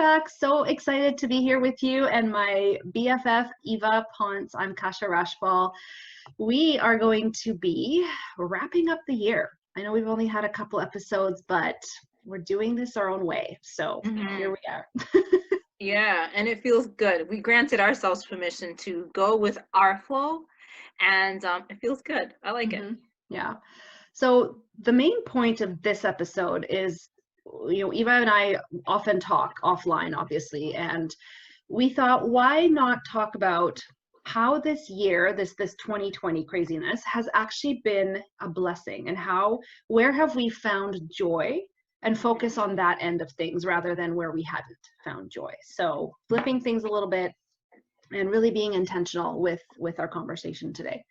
back. So excited to be here with you and my BFF, Eva Ponce. I'm Kasha Rashbal. We are going to be wrapping up the year. I know we've only had a couple episodes, but we're doing this our own way. So here we are. Yeah, and it feels good. We granted ourselves permission to go with our flow, and it feels good. I like it. Yeah. So the main point of this episode is, Eva and I often talk offline, obviously, and we thought, why not talk about how this year, this 2020 craziness has actually been a blessing, and where have we found joy, and focus on that end of things rather than where we hadn't found joy. So flipping things a little bit and really being intentional with our conversation today.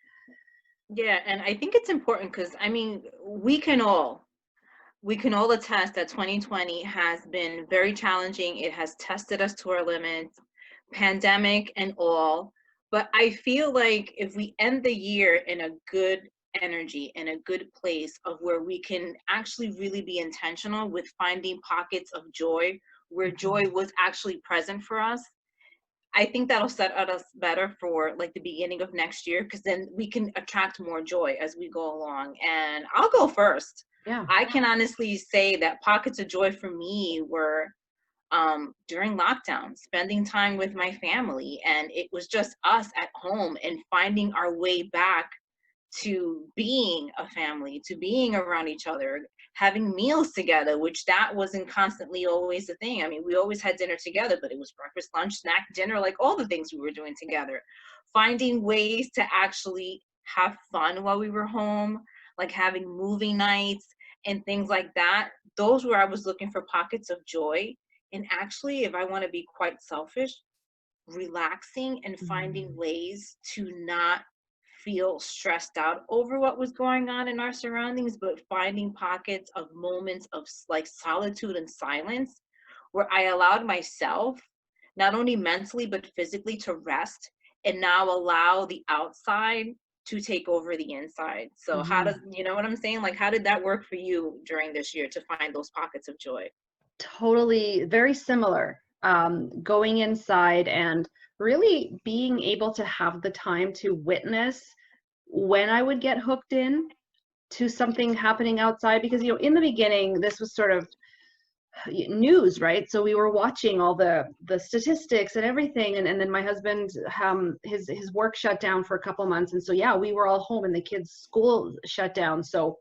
Yeah, and I think it's important because I mean, we can all attest that 2020 has been very challenging. It has tested us to our limits, pandemic and all. But I feel like if we end the year in a good energy, in a good place of where we can actually really be intentional with finding pockets of joy, where joy was actually present for us, I think that'll set us better for like the beginning of next year, because then we can attract more joy as we go along. And I'll go first. Yeah. I can honestly say that pockets of joy for me were during lockdown, spending time with my family, and it was just us at home and finding our way back to being a family, to being around each other, having meals together, which that wasn't constantly always the thing. I mean, we always had dinner together, but it was breakfast, lunch, snack, dinner, like all the things we were doing together. Finding ways to actually have fun while we were home, like having movie nights and things like that. Those were, I was looking for pockets of joy. And actually, if I want to be quite selfish, relaxing and finding ways to not feel stressed out over what was going on in our surroundings, but finding pockets of moments of like solitude and silence where I allowed myself, not only mentally, but physically, to rest and now allow the outside to take over the inside. So how does, you know what I'm saying? Like, how did that work for you during this year to find those pockets of joy? Totally, very similar. Going inside and really being able to have the time to witness when I would get hooked in to something happening outside, because in the beginning this was sort of news, right? So we were watching all the statistics and everything, and then my husband, his work shut down for a couple months, and so yeah, we were all home and the kids' school shut down. So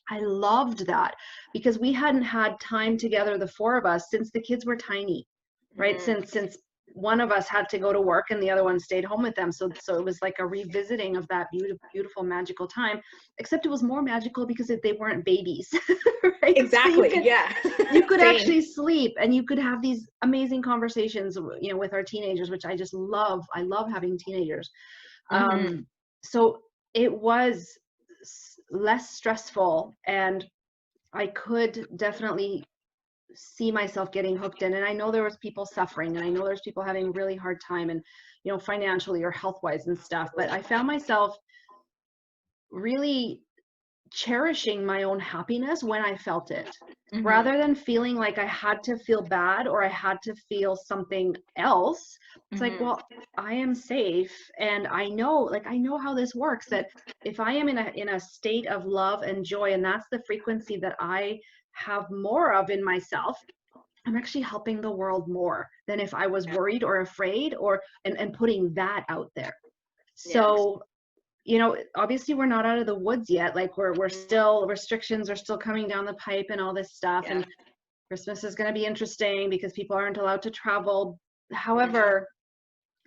I loved that because we hadn't had time together, the four of us, since the kids were tiny, right? Since one of us had to go to work and the other one stayed home with them. So it was like a revisiting of that beautiful, magical time, except it was more magical because they weren't babies, right? Exactly. So you could actually sleep and you could have these amazing conversations, with our teenagers, which I just love. I love having teenagers. So it was less stressful, and I could definitely see myself getting hooked in. And I know there was people suffering, and I know there's people having really hard time, and financially or health wise and stuff, but I found myself really cherishing my own happiness when I felt it, rather than feeling like I had to feel bad or I had to feel something else. It's like, well, I am safe, and I know how this works, that if I am in a state of love and joy, and that's the frequency that I have more of in myself, I'm actually helping the world more than if I was worried or afraid and putting that out there. So obviously we're not out of the woods yet. Like we're still, restrictions are still coming down the pipe and all this stuff. And Christmas is going to be interesting because people aren't allowed to travel. However,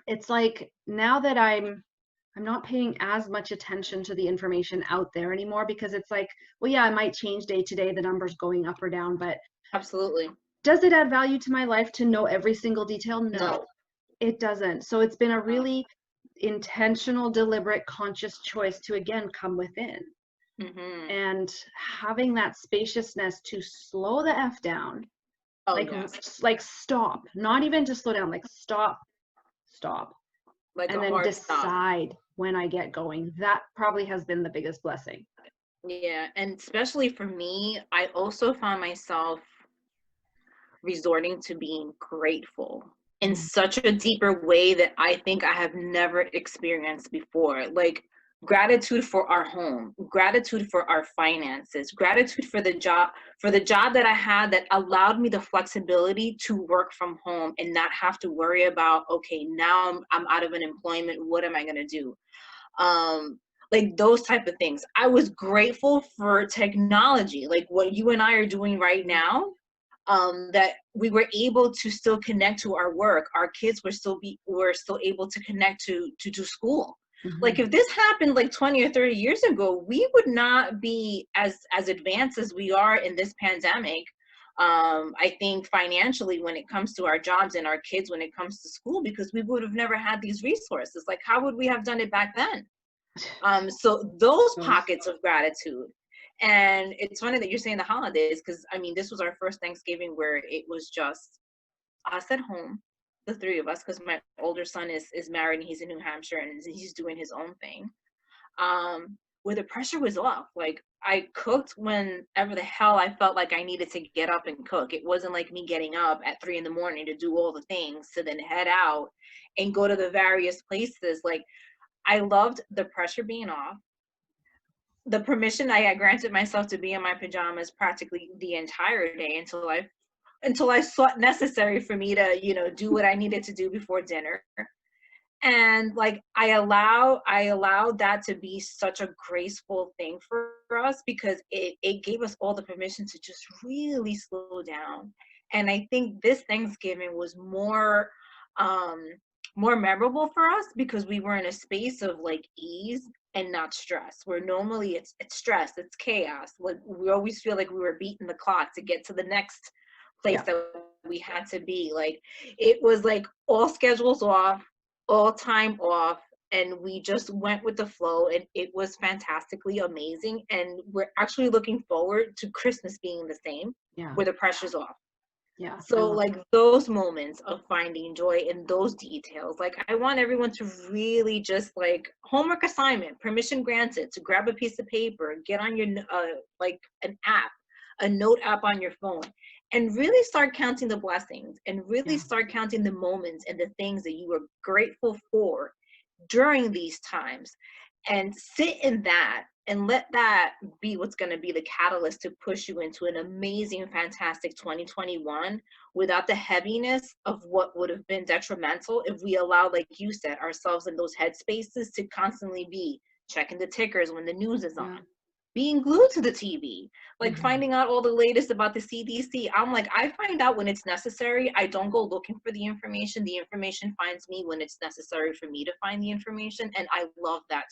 it's like now that I'm not paying as much attention to the information out there anymore, because it's like, well, yeah, it might change day to day, the numbers going up or down, but absolutely. Does it add value to my life to know every single detail? No, it doesn't. So it's been a really intentional, deliberate, conscious choice to again come within, and having that spaciousness to slow the F down, like stop, not even to slow down, like stop, like, and then decide when I get going. That probably has been the biggest blessing. Yeah, and especially for me, I also found myself resorting to being grateful in such a deeper way that I think I have never experienced before. Like, gratitude for our home, gratitude for our finances, gratitude for the job that I had that allowed me the flexibility to work from home and not have to worry about, okay, now I'm out of an employment, what am I going to do? Like those type of things. I was grateful for technology, like what you and I are doing right now, that we were able to still connect to our work. Our kids were still able to connect to do school. Like if this happened like 20 or 30 years ago, we would not be as advanced as we are in this pandemic. I think financially when it comes to our jobs and our kids when it comes to school, because we would have never had these resources. Like how would we have done it back then? So those pockets of gratitude. And it's funny that you're saying the holidays, because I mean, this was our first Thanksgiving where it was just us at home, the three of us, because my older son is married and he's in New Hampshire and he's doing his own thing. Where the pressure was off. Like I cooked whenever the hell I felt like I needed to get up and cook. It wasn't like me getting up at 3 a.m. to do all the things to then head out and go to the various places. Like I loved the pressure being off. The permission I had granted myself to be in my pajamas practically the entire day until I saw it necessary for me to, you know, do what I needed to do before dinner. And like I allowed that to be such a graceful thing for us, because it gave us all the permission to just really slow down. And I think this Thanksgiving was more memorable for us because we were in a space of like ease and not stress, where normally it's stress, it's chaos. Like we always feel like we were beating the clock to get to the next place that we had to be. Like it was like all schedules off, all time off, and we just went with the flow, and it was fantastically amazing. And we're actually looking forward to Christmas being the same, where the pressure's off. Yeah. So like those moments of finding joy in those details, like I want everyone to really just like homework assignment, permission granted, to grab a piece of paper, get on your like an app, a note app on your phone, and really start counting the blessings and really start counting the moments and the things that you were grateful for during these times, and sit in that and let that be what's going to be the catalyst to push you into an amazing, fantastic 2021 without the heaviness of what would have been detrimental if we allowed, like you said, ourselves in those headspaces to constantly be checking the tickers when the news is on, being glued to the TV, like finding out all the latest about the CDC. I'm like, I find out when it's necessary. I don't go looking for the information. The information finds me when it's necessary for me to find the information. And I love that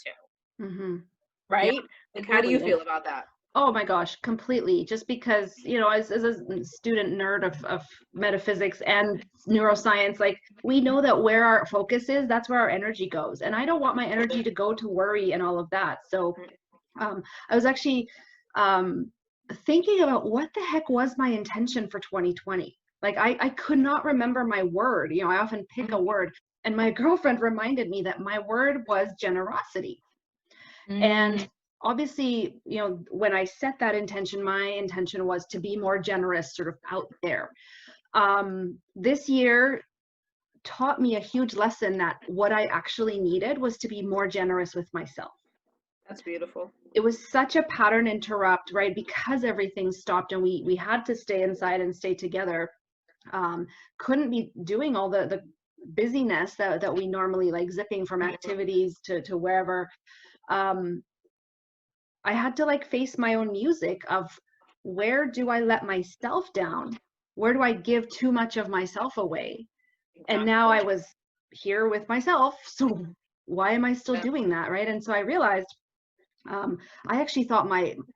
too. Right? Yeah, like, how do you feel about that? Oh my gosh, completely. Just because, you know, as a student nerd of metaphysics and neuroscience, like we know that where our focus is, that's where our energy goes. And I don't want my energy to go to worry and all of that. So I was actually thinking about what the heck was my intention for 2020. Like I could not remember my word. You know, I often pick a word, and my girlfriend reminded me that my word was generosity. And obviously, you know, when I set that intention, my intention was to be more generous, sort of out there. This year taught me a huge lesson that what I actually needed was to be more generous with myself. That's beautiful. It was such a pattern interrupt, right? Because everything stopped and we had to stay inside and stay together. Couldn't be doing all the busyness that we normally, like zipping from activities to wherever. I had to like face my own music of where do I let myself down? Where do I give too much of myself away? And now I was here with myself. So why am I still doing that? Right. And so I realized, I actually thought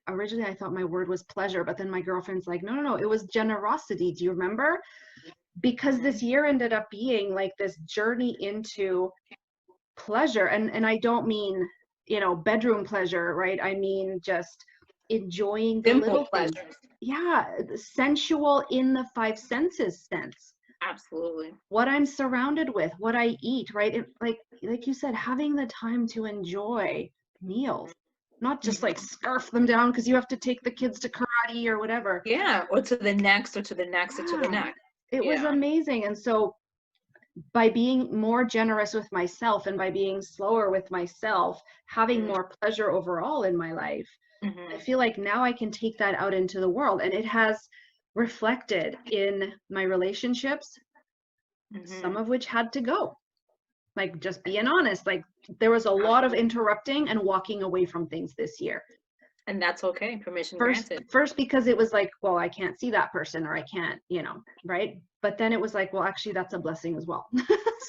originally I thought my word was pleasure, but then my girlfriend's like, no, it was generosity. Do you remember? Because this year ended up being like this journey into pleasure. And I don't mean, you know, bedroom pleasure, right? I mean, just enjoying the little things. Yeah. Sensual in the five senses sense. Absolutely. What I'm surrounded with, what I eat, right? It, like you said, having the time to enjoy meals, not just like scarf them down because you have to take the kids to karate or whatever. Yeah, or to the next, or to the next, or to the next. It was Yeah. amazing. And so by being more generous with myself and by being slower with myself, having Mm-hmm. more pleasure overall in my life, I Mm-hmm. feel like now I can take that out into the world. And it has reflected in my relationships, some Mm-hmm. of which had to go. Like, just being honest, like, there was a lot of Absolutely. interrupting and walking away from things this year. And that's okay. Permission First, granted. first because it was like, well, I can't see that person, or I can't, right? But then it was like, well, actually, that's a blessing as well.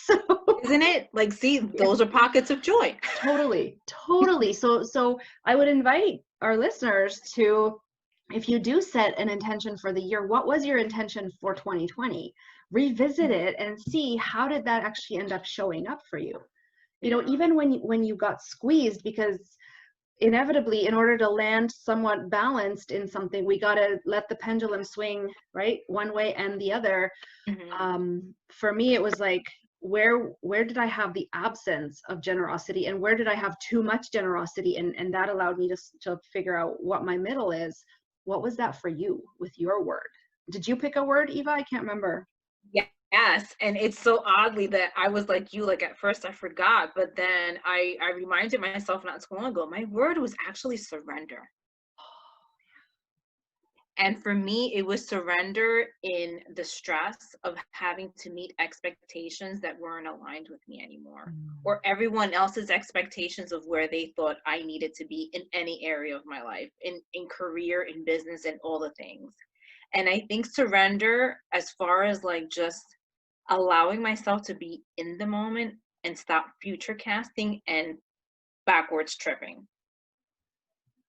So Isn't it? Like, see, yeah, those are pockets of joy. totally, totally. So I would invite our listeners to, if you do set an intention for the year, what was your intention for 2020? Revisit it and see, how did that actually end up showing up for you? Yeah. Even when you got squeezed, because inevitably, in order to land somewhat balanced in something, we got to let the pendulum swing, right, one way and the other. Mm-hmm. For me, it was like, where did I have the absence of generosity, and where did I have too much generosity? And that allowed me to figure out what my middle is. What was that for you with your word? Did you pick a word, Eva? I can't remember. Yes, and it's so oddly that I was like you, like at first I forgot, but then I reminded myself not too long ago, my word was actually surrender. And for me, it was surrender in the stress of having to meet expectations that weren't aligned with me anymore, or everyone else's expectations of where they thought I needed to be in any area of my life, in career, in business, and all the things. And I think surrender, as far as like just allowing myself to be in the moment and stop future casting and backwards tripping.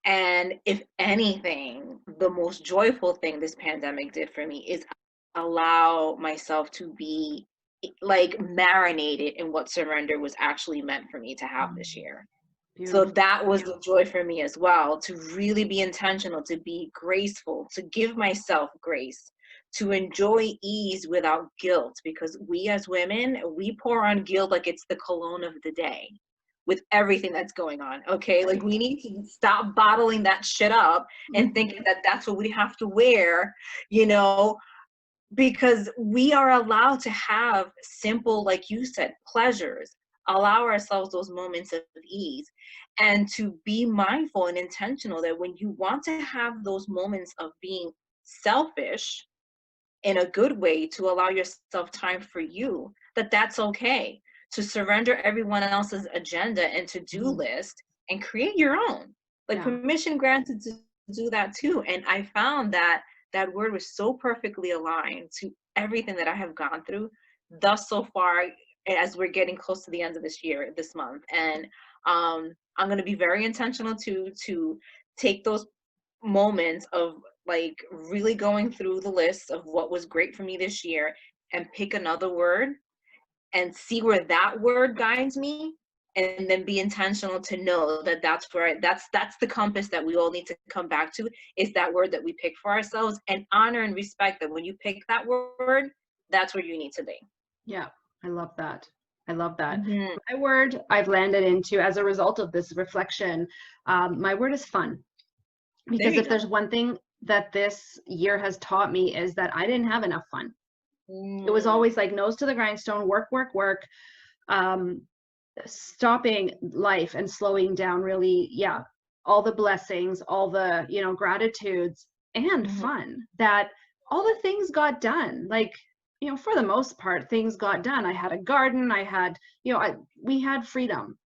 And if anything, the most joyful thing this pandemic did for me is allow myself to be like marinated in what surrender was actually meant for me to have this year. So Beautiful. that was the joy for me as well, to really be intentional, to be graceful, to give myself grace, to enjoy ease without guilt, because we as women, we pour on guilt like it's the cologne of the day with everything that's going on. Okay, like Right. we need to stop bottling that shit up and thinking that that's what we have to wear, you know, because we are allowed to have simple, like you said, pleasures, allow ourselves those moments of ease, and to be mindful and intentional that when you want to have those moments of being selfish in a good way, to allow yourself time for you, that's okay, to surrender everyone else's agenda and to-do Mhm. list and create your own, like Yeah. permission granted to do that too. And I found that that word was so perfectly aligned to everything that I have gone through thus so far, as we're getting close to the end of this year, this month. And I'm going to be very intentional to take those moments of like really going through the list of what was great for me this year and pick another word and see where that word guides me, and then be intentional to know that that's where that's the compass that we all need to come back to, is that word that we pick for ourselves, and honor and respect that when you pick that word, that's where you need to be. Yeah. I love that. I love that. Mm-hmm. My word I've landed into as a result of this reflection, my word is fun. There Because you if go. there's one thing that this year has taught me, is that I didn't have enough fun. It was Mm-hmm. always like nose to the grindstone, work, work, work. Um, Stopping life and slowing down, really, yeah, all the blessings, all the, gratitudes and fun, that all the things got done. Like, for the most part, things got done. I had a garden. I had, we had freedom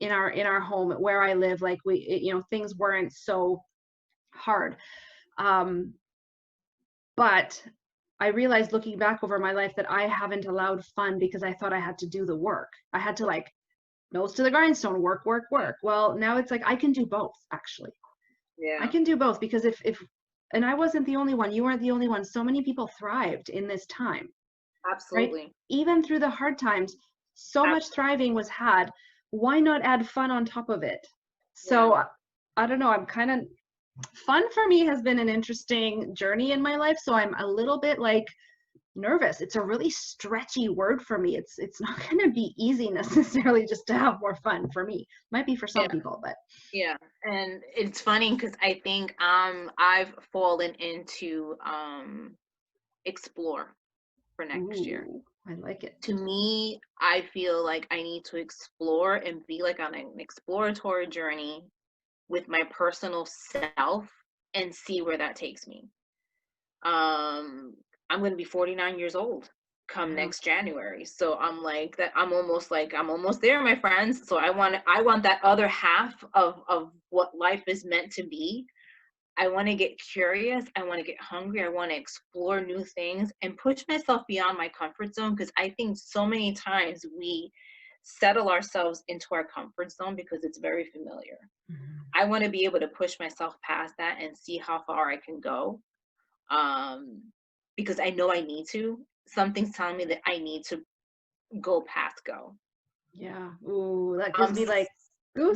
in our home where I live. Like, things weren't so hard. Um, but I realized, looking back over my life, that I haven't allowed fun because I thought I had to do the work. I had to, like, nose to the grindstone, work, work, work. Well, now it's like I can do both, actually. I Yeah, can do both, because if and I wasn't the only one, you weren't the only one. So many people thrived in this time, right? absolutely. Even through the hard times, so much thriving was had. Why not add fun on top of it? Yeah. So I don't know, I'm kind of, fun for me has been an interesting journey in my life. So I'm a little bit like nervous. It's a really stretchy word for me. It's not going to be easy necessarily just to have more fun for me. Might be for some Yeah. people, but Yeah, and it's funny because I think I've fallen into explore. for next year. Ooh, I like it. To me, I feel like I need to explore and be like on an exploratory journey with my personal self and see where that takes me. I'm going to be 49 years old come Yeah. next January. So I'm like that I'm almost there, my friends. So I want that other half of what life is meant to be. I want to get curious. I want to get hungry. I want to explore new things and push myself beyond my comfort zone, because I think so many times we settle ourselves into our comfort zone because it's very familiar. Mhm. I want to be able to push myself past that and see how far I can go. Um, because I know I need to. Something's telling me that I need to go past go. Yeah. Ooh, that gives Um, me like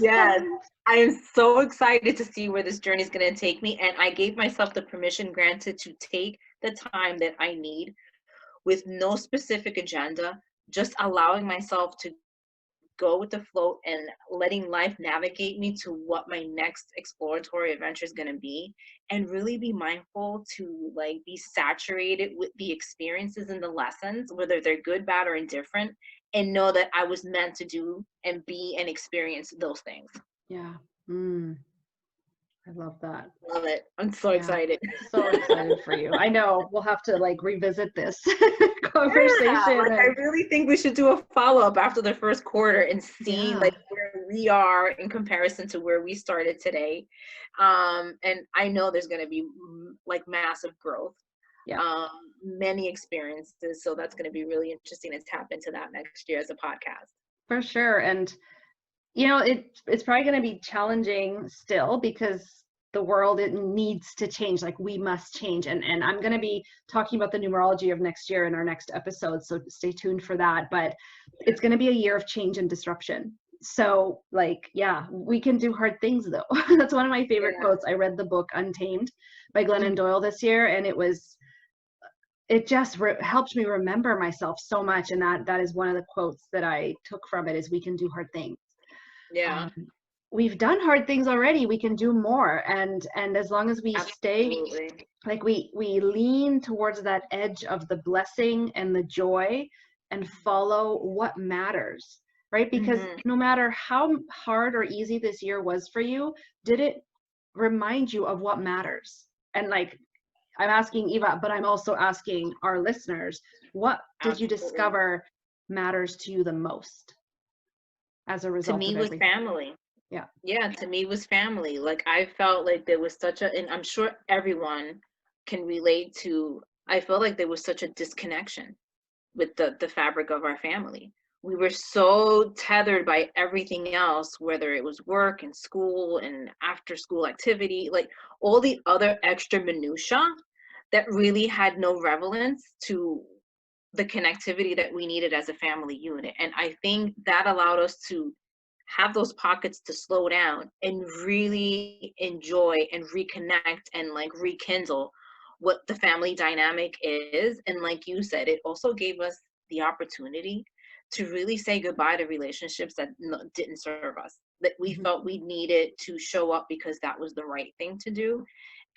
yes, goosebumps. I am so excited to see where this journey is going to take me. And I gave myself the permission granted to take the time that I need with no specific agenda, just allowing myself to go with the flow and letting life navigate me to what my next exploratory adventure is going to be, and really be mindful to like be saturated with the experiences and the lessons, whether they're good, bad, or indifferent, and know that I was meant to do and be and experience those things. Yeah. Mm, I love that. Love it. I'm so Yeah. excited. So excited for you. I know we'll have to like revisit this Yeah, conversation like I and really think we should do a follow-up after the first quarter and see yeah. like where we are in comparison to where we started today. And I know there's going to be like massive growth, Yeah. many experiences. So that's going to be really interesting to tap into that next year as a podcast. For sure. And it's probably going to be challenging still because the world, it needs to change. Like we must change. And I'm going to be talking about the numerology of next year in our next episode. So stay tuned for that. But it's going to be a year of change and disruption. So like, yeah, we can do hard things though. That's one of my favorite Yeah. quotes. I read the book Untamed by Glennon Mhm. Doyle this year, and it just helped me remember myself so much. And that is one of the quotes that I took from it, is we can do hard things. Yeah, um, we've done hard things already, we can do more. And as long as we stay absolutely. like we lean towards that edge of the blessing and the joy and follow what matters, right? Because Hmm. no matter how hard or easy this year was for you, did it remind you of what matters? And like, I'm asking Eva, but I'm also asking our listeners, what did you Absolutely. discover matters to you the most as a To result me of was everything? family. Yeah. Yeah, to me was family. Like I felt like there was such a, and I'm sure everyone can relate to, I felt like there was such a disconnection with the fabric of our family. We were so tethered by everything else, whether it was work and school and after school activity, like all the other extra minutia that really had no relevance to the connectivity that we needed as a family unit. And I think that allowed us to have those pockets to slow down and really enjoy and reconnect and like rekindle what the family dynamic is. And like you said, it also gave us the opportunity to really say goodbye to relationships that didn't serve us, that we Mhm. felt we needed to show up because that was the right thing to do.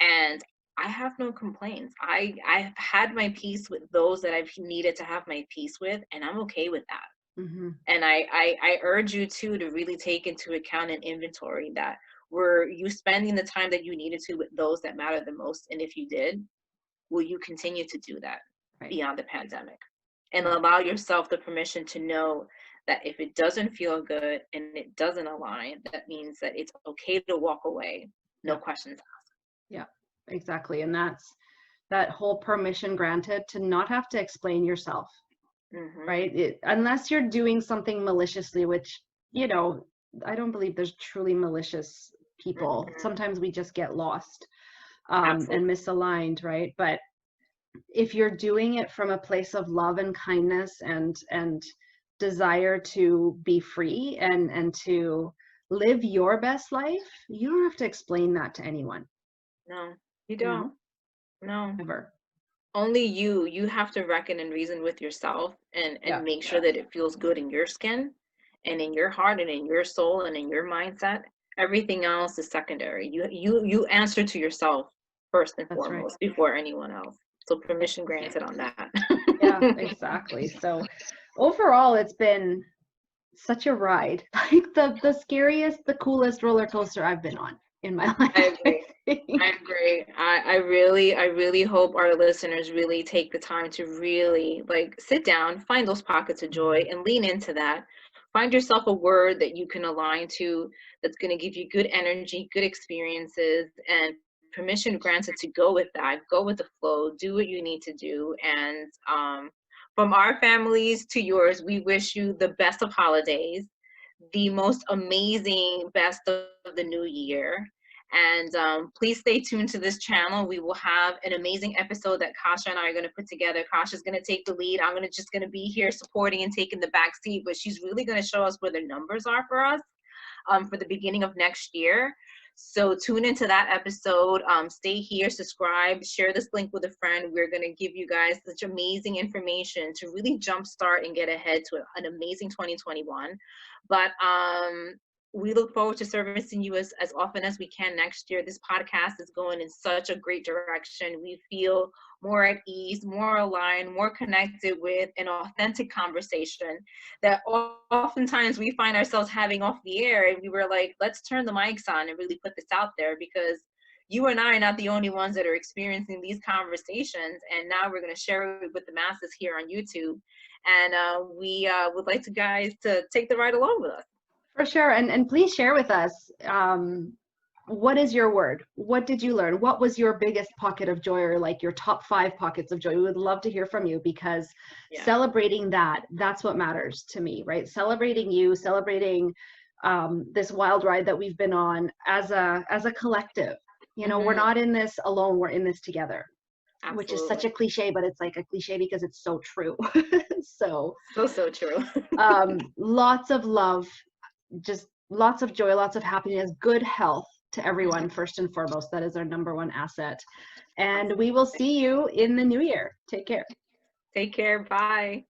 And I have no complaints. I've had my peace with those that I've needed to have my peace with, and I'm okay with that. Mhm. And I urge you too to really take into account and inventory that, were you spending the time that you needed to with those that matter the most? And if you did, will you continue to do that Right. beyond the pandemic? And Yeah. allow yourself the permission to know that if it doesn't feel good and it doesn't align, that means that it's okay to walk away, no Yeah. questions asked. Yeah. Exactly. And that's that whole permission granted to not have to explain yourself, Mm-hmm. right? Unless you're doing something maliciously, which, I don't believe there's truly malicious people. Mm-hmm. Sometimes we just get lost and Absolutely. misaligned, right? But if you're doing it from a place of love and kindness and desire to be free and to live your best life, you don't have to explain that to anyone, No, you you don't. know, No. ever. Only you have to reckon and reason with yourself and Yeah. make sure that it feels good in your skin and in your heart and in your soul and in your mindset. Everything else is secondary. You answer to yourself first and That's right. foremost before anyone else. So Yeah. permission granted on that. Yeah. Yeah, exactly. So overall, it's been such a ride. Like the scariest, the coolest roller coaster I've been on in my life. I agree. I agree. I really hope our listeners really take the time to really like sit down, find those pockets of joy and lean into that. Find yourself a word that you can align to that's going to give you good energy, good experiences, and permission granted to go with that, go with the flow, do what you need to do. And from our families to yours, we wish you the best of holidays, the most amazing best of the new year. And please stay tuned to this channel. We will have an amazing episode that Kasha and I are going to put together. Kasha's going to take the lead. I'm just going to be here supporting and taking the back seat, but she's really going to show us where the numbers are for us for the beginning of next year. So tune into that episode. Stay here, subscribe, share this link with a friend. We're going to give you guys such amazing information to really jumpstart and get ahead to an amazing 2021. But we look forward to servicing you as often as we can next year. This podcast is going in such a great direction. We feel more at ease, more aligned, more connected with an authentic conversation that oftentimes we find ourselves having off the air. And we were like, let's turn the mics on and really put this out there, because you and I are not the only ones that are experiencing these conversations. And now we're going to share it with the masses here on YouTube. And we would like to guys to take the ride along with us. For sure. And please share with us, what is your word? What did you learn? What was your biggest pocket of joy, or like your top 5 pockets of joy? We would love to hear from you, because celebrating that's what matters to me, right? Celebrating you, celebrating this wild ride that we've been on as a collective. You know, we're not in this alone, we're in this together. Absolutely. Which is such a cliche, but it's like a cliche because it's so true. so true. Lots of love, just lots of joy, lots of happiness, good health to everyone. First and foremost, that is our number one asset. And we will see you in the new year. Take care. Take care. Bye.